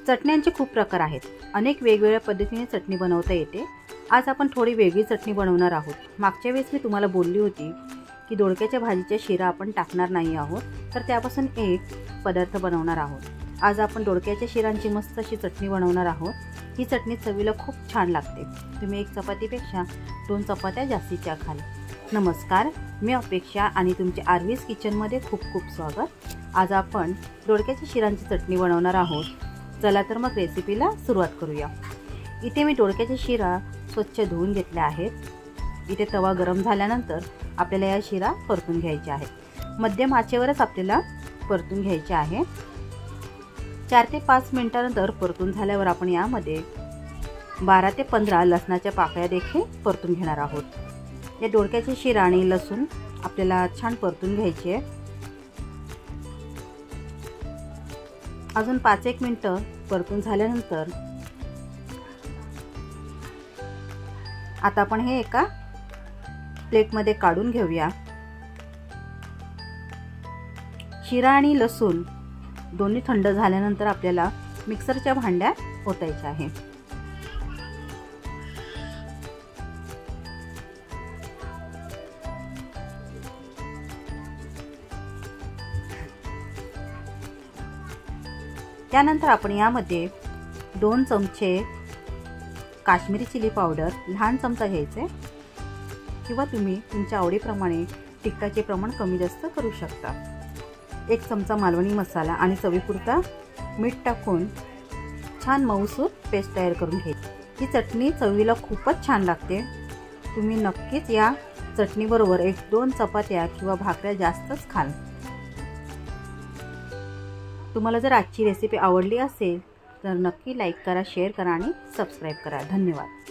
चटण्यांचे खूप प्रकार आहेत। अनेक वेगवेगळ्या पद्धतीने चटणी बनवता येते। आज आपण थोडी वेगळी चटणी बनवणार आहोत। मागच्या वेळेस मी तुम्हाला बोलली होती की दोडक्याच्या भाजीच्या शिरा आपण टाकणार नाही आहोत, तर त्यापासून एक पदार्थ बनवणार आहोत। आज आपण दोडक्याच्या शिरांची मस्त अशी चटणी बनवणार आहोत। ही चटणी चवीला खूप छान लागते। तुम्ही एक चपातीपेक्षा 2 चपात्या जास्तीच्या खाल। नमस्कार, मी अपेक्षा आणि तुमचे आर्वीज किचनमध्ये खूप खूप स्वागत। आज आपण दोडक्याच्या शिरांची चटणी बनवणार आहोत। चला तर मग रेसिपीला सुरुवात करूया। इथे मी दोडक्याच्या शिरा स्वच्छ धुवून घेतल्या आहेत। इथे तवा गरम झाल्यानंतर आपल्याला या शिरा परतून घ्यायच्या आहेत। मध्यम आचेवरच आपल्याला परतून घ्यायचे आहे। 4 ते 5 मिनिटांनंतर परतून झाल्यावर आपण यामध्ये 12 ते 15 लसणाच्या पाकळ्या देखील परतून घेणार आहोत। या दोडक्याची शिरा आणि लसूण आपल्याला छान परतून घ्यायची आहे। अजून 5-1 मिनिटं परतून झाल्यानंतर आता आपण हे एका प्लेटमध्ये काढून घेऊया। शिरा आणि लसूण दोन्ही थंड झाल्यानंतर आपल्याला मिक्सरच्या भांड्यात ओतायचे आहे। त्यानंतर आपण यामध्ये 2 चमचे काश्मीरी चिली पावडर लहान चमचा घ्यायचे, किंवा तुम्ही तुमच्या आवडीप्रमाणे तिखटाचे प्रमाण कमी जास्त करू शकता। 1 चमचा मालवणी मसाला आणि चवीपुरता मीठ टाकून छान मऊसूर पेस्ट तयार करून घ्यायची। ही चटणी चवीला खूपच छान लागते। तुम्ही नक्कीच या चटणीबरोबर 1-2 चपात्या किंवा भाकऱ्या जास्तच खाल। तुम्हाला जर आजची रेसिपी आवडली असेल तर नक्की लाईक करा, शेअर करा आणि सबस्क्राईब करा। धन्यवाद।